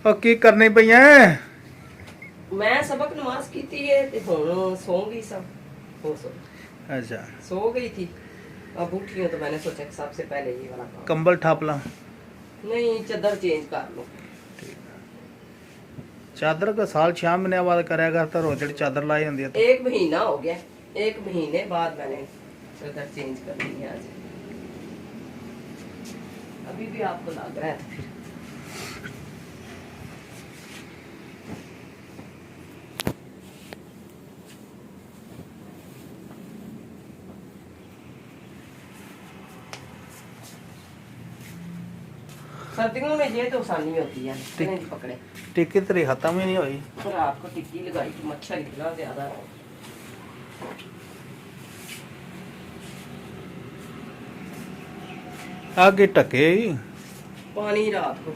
ਉਹ ਕੀ ਕਰਨੀ ਪਈਆਂ? मैं सबक नमाज की थी है ते हुन सो गई सब हो सो अच्छा, सो गई थी। अब उठी हूं तो मैंने सोचा कि सबसे पहले ये वाला काम। कंबल ठाप ला। नहीं चादर चेंज कर लो। चादर का साल 6 महीने बाद कराया करता, रोज जेडी चादर लाई होंदी है तो। एक महीना हो गया, एक महीने बाद मैंने चादर चेंज कर ली है आज। अभी भी आपको लग रहा है तो फिर सर्दियों में ये तो आसानी होती है नहीं पकड़े। टिक्की तेरी खत्म ही नहीं हुई। पर आपको टिक्की लगाई तो मच्छर इतना ज्यादा है। आगे टके ही पानी रात को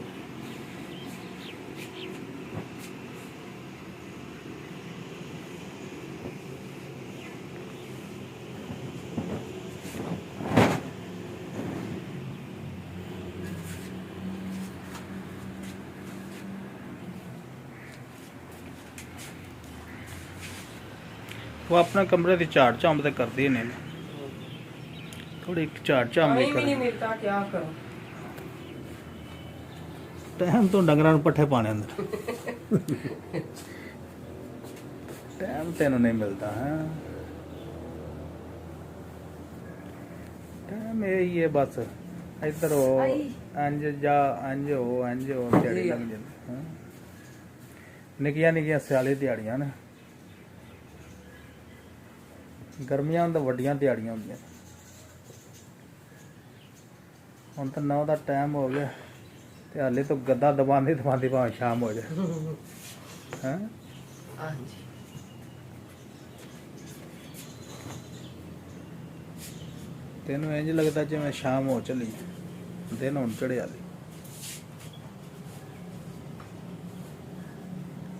वो अपने कमरे की झाड़ झांप तो करती नहीं, थोड़ी झाड़ झांप पानी भी नहीं कर। मिलता, क्या करूं। टाइम तो डंगर पट्ठे पाने अंदर टाइम तेन नहीं मिलता है। टाइम यही है बस, इधर हो इंज जा इंज हो दिहाड़ी लग जाती। निक्कियां निक्कियां स्याली दिहाड़ियां ने, गर्मियां तो वड्डियां दिहाड़ियां होंदियां। हुण तो 9 का टाइम हो गया ते हाले तो गद्दा दबांदी दबांदी भावें शाम हो जाए। हैं हाँ जी तेनों इंज लगता जिवें शाम हो चली, दिन हुण चढ़िया।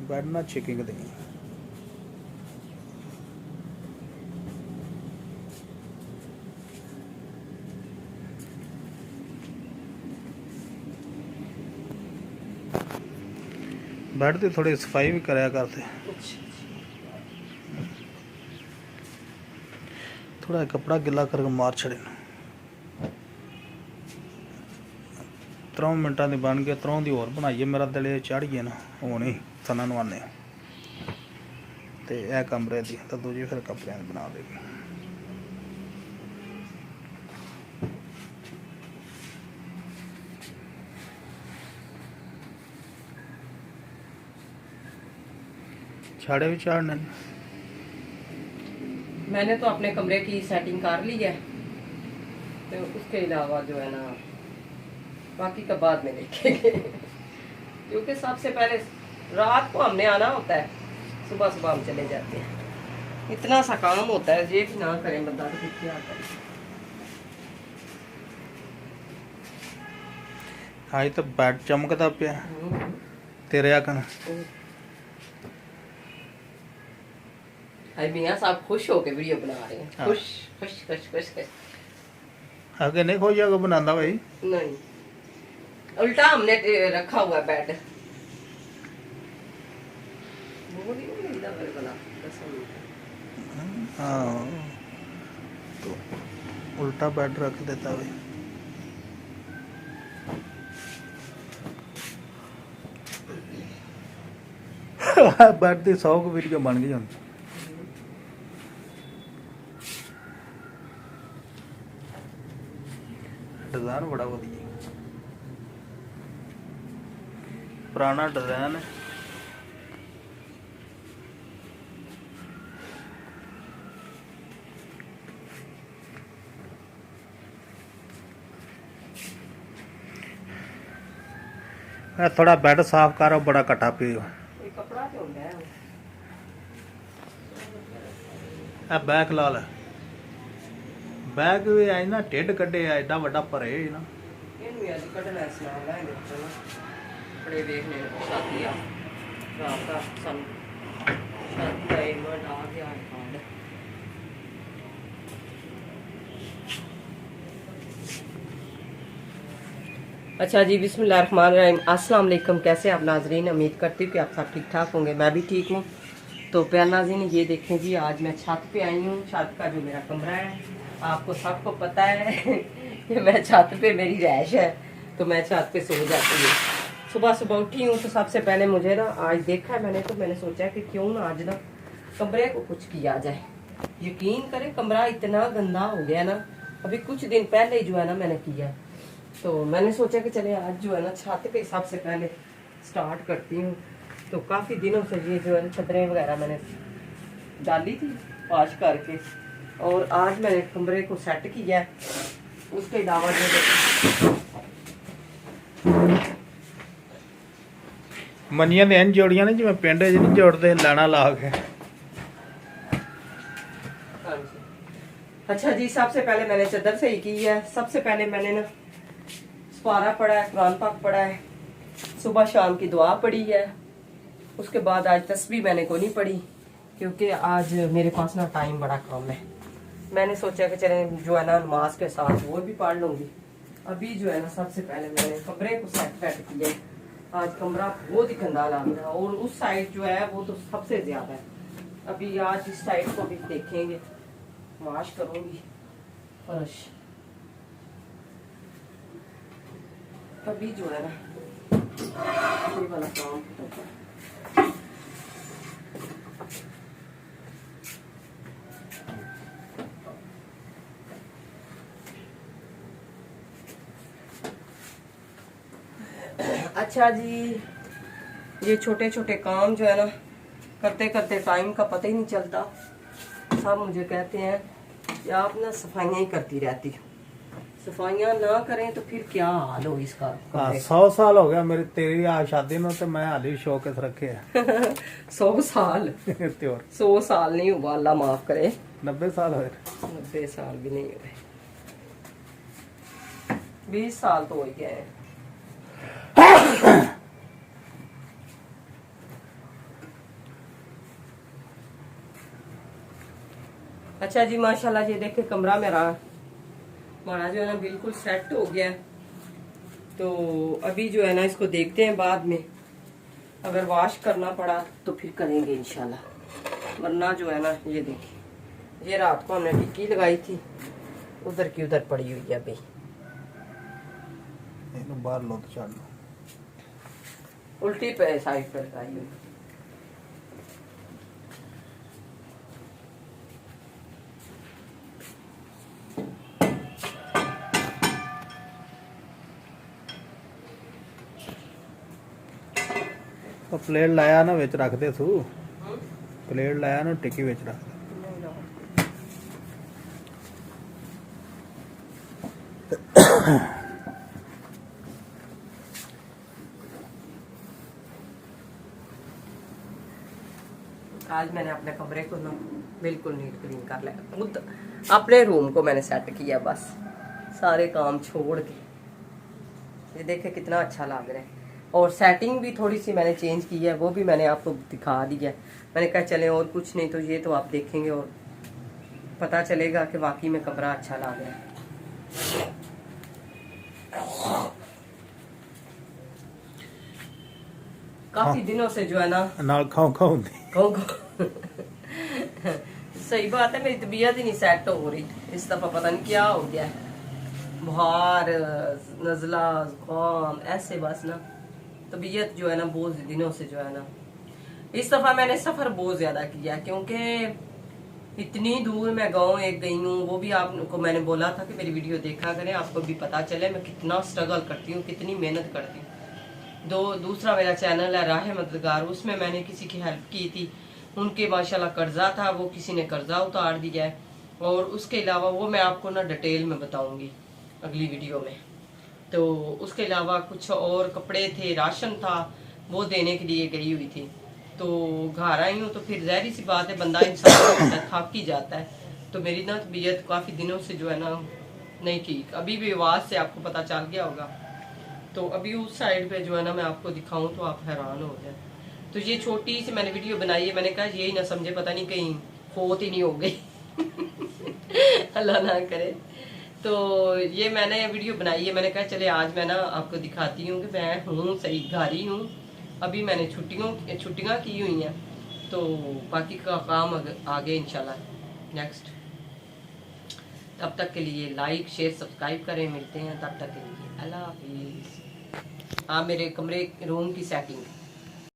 बैड ना चेकिंग दी। बेड की थोड़ी सफाई भी कराया करते, थोड़ा कपड़ा गिला करके मार छड़े। 3 मिनटा की बन गया, 3 की होर बनाइए, मेरा दिल चढ़ गया ना हूँ ही सना नवाने तो यह कमरे की तो दूजी फिर कपड़े की बना देगी। छाड़े भी चाड़ने। मैंने तो अपने कमरे की सेटिंग कर ली है, तो उसके अलावा जो है ना बाकी का बाद में देखेंगे क्योंकि सबसे पहले रात को हमने आना होता है, सुबह सुबह हम चले जाते हैं। इतना सा काम होता है, ये भी ना करें बंदा तो फिर क्या करे। आज तो बैड चमकता पिया तेरे आकन। आज मियाँ साहब खुश होके वीडियो बना रहे हैं। खुश खुश खुश खुश खुश। आगे नहीं खो जाएगा बनाना भाई। नहीं, उल्टा हमने रखा हुआ है बेड। वो नहीं मिलता मेरे को ना, कसम। हाँ तो उल्टा बेड रख देता भाई। बेड की 100 वीडियो बन गई हम। डिजाइन बड़ा वधिया, पुराना डिजाइन है। थोड़ा बेड साफ करो, बड़ा कटा पियो। ये कपड़ा क्यों है? बैग ला ले, बैग भी आई ना ढिड कड्डे एडा वड्डा भरे ना। ਇਹਨੂੰ ਅੱਜ ਕੱਢਣਾ ਸਮਾਨ ਲੈ ਲੈ ਕੱਪੜੇ ਦੇਖਨੇ ਸਾਥੀ ਆ ਰਾਤ ਦਾ ਸਾਨੂੰ ਸਾਥੀ ਦਾ ਇਨਵਰਟ ਆ ਗਿਆ ਕਾਰਡ। अच्छा जी, बिस्मिल्लाहिर्रहमानिर्रहीम, अस्सलाम वालेकुम। कैसे आप नाजरीन? उम्मीद करती हूँ कि आप सब ठीक ठाक होंगे। मैं भी ठीक हूँ। तो प्यार नाज़रीन, ये देखें जी, आज मैं छत पे आई हूँ। छत का जो मेरा कमरा है, आपको सबको पता है कि मैं छत पे, मेरी रैश है तो मैं छत पे सो जाती हूँ। सुबह सुबह उठी हूँ तो सबसे पहले मुझे ना आज देखा मैंने, तो मैंने सोचा कि क्यों ना आज ना कमरे को कुछ किया जाए। यकीन करें, कमरा इतना गंदा हो गया ना, अभी कुछ दिन पहले ही जो है ना मैंने किया। तो मैंने सोचा कि चले आज जो है ना छत पे सबसे पहले स्टार्ट करती हूँ। तो काफ़ी दिनों से ये जो है चादरें वगैरह मैंने डाली थी वॉश करके, और आज मैंने कमरे को सेट किया है। उसके अलावा जो ਮੰਨੀਆਂ ਦੇ ਐਨ ਜੋੜੀਆਂ ਨੇ ਜਿਵੇਂ ਪਿੰਡ 'ਚ ਨਹੀਂ ਜੋੜਦੇ ਲੈਣਾ ਲਾ ਕੇ। हाँ जी। अच्छा जी, सबसे पहले मैंने चादर सही की है। सबसे पहले मैंने ना सपारा पढ़ा है, कुरान पाक पढ़ा है, सुबह शाम की दुआ पढ़ी है। उसके बाद आज तस्बीह मैंने को नहीं पढ़ी क्योंकि आज मेरे पास ना टाइम बड़ा कम है। मैंने सोचा कि चले जो है ना नमाज के साथ वो भी पढ़ लूंगी। अभी जो है ना सबसे पहले मैंने कमरे को सेट किया है। आज कमरा बहुत ही गंदा लग रहा है, और उस साइड जो है वो तो सबसे ज्यादा है। अभी आज इस साइड को भी देखेंगे, वॉश करूंगी फर्श। अभी जो है ना ये वाला काम होता है। अच्छा जी, ये छोटे छोटे काम जो है ना करते करते टाइम का पता ही नहीं चलता। सब मुझे कहते हैं कि आप ना सफाइयाँ ही करती रहती हो, सफाइयाँ ना करें तो फिर क्या हाल हो इसका। हाँ, 100 साल हो गया मेरी तेरी आ शादी में, तो मैं हाली शौक रखे है। 100 साल ते और 100 साल नहीं हुआ, अल्लाह माफ करे। 90 साल हुए। 90 साल भी नहीं हुए, 20 साल तो हो ही गए हैं। अच्छा जी, माशाल्लाह, ये देखे कमरा मेरा हमारा जो है ना बिल्कुल सेट हो गया है। तो अभी जो है ना इसको देखते हैं, बाद में अगर वॉश करना पड़ा तो फिर करेंगे इंशाल्लाह, वरना जो है ना ये देखिए, ये रात को हमने टिक्की लगाई थी, उधर की उधर पड़ी हुई है। अभी बाहर लो तो चल लो, उल्टी पे साइड पर लगाई हुई। तो प्लेट लाया ना विच रख दे तू, प्लेट लाया ना टिक्की विच रख दे। आज मैंने अपने कमरे को ना बिल्कुल नीट क्लीन कर लिया, खुद अपने रूम को मैंने सेट किया, बस सारे काम छोड़ के। ये देखे कितना अच्छा लग रहा है, और सेटिंग भी थोड़ी सी मैंने चेंज की है, वो भी मैंने आपको दिखा दी है। मैंने कहा चले और कुछ नहीं तो ये तो आप देखेंगे और पता चलेगा कि वाकई में कमरा अच्छा लग रहा है। काफी दिनों से जो है ना नाल खाओ खाओ सही बात है, मेरी तबीयत ही नहीं सेट हो रही इस दफा, पता नहीं क्या हो गया है। बुखार, नजला, जुकाम, ऐसे बस ना तबीयत जो है ना बहुत दिनों से जो है ना। इस दफा मैंने सफर बहुत ज्यादा किया क्योंकि इतनी दूर मैं गांव एक गई हूँ। वो भी आपको मैंने बोला था कि मेरी वीडियो देखा करें, आपको भी पता चले मैं कितना स्ट्रगल करती हूँ, कितनी मेहनत करती हूँ। दूसरा मेरा चैनल है राह मददगार, उसमें मैंने किसी की हेल्प की थी, उनके माशाल्लाह कर्जा था, वो किसी ने कर्जा उतार दिया है। और उसके अलावा वो मैं आपको ना डिटेल में बताऊंगी अगली वीडियो में। तो उसके अलावा कुछ और कपड़े थे, राशन था, वो देने के लिए गई हुई थी। तो घर आई हूँ तो फिर ज़ाहिर सी बात है, बंदा इंसान थक ही जाता है। तो मेरी ना तबीयत काफ़ी दिनों से जो है ना नहीं ठीक, अभी भी आवाज़ से आपको पता चल गया होगा। तो अभी उस साइड पे जो है ना मैं आपको दिखाऊं तो आप हैरान हो जाए। तो ये छोटी सी मैंने वीडियो बनाई है, मैंने कहा यही ना समझे पता नहीं कहीं फोत ही नहीं हो गई अल्लाह ना करे। तो ये मैंने वीडियो बनाई है, मैंने कहा चले आज मैं ना आपको दिखाती हूँ कि मैं हूँ सही, घर ही हूँ। अभी मैंने छुट्टियाँ की हुई हैं, तो बाकी का काम आगे इंशाल्लाह नेक्स्ट। तब तक के लिए लाइक शेयर सब्सक्राइब करें, मिलते हैं तब तक के लिए अल्लाह हाफिज़। हाँ, मेरे कमरे रूम की सेटिंग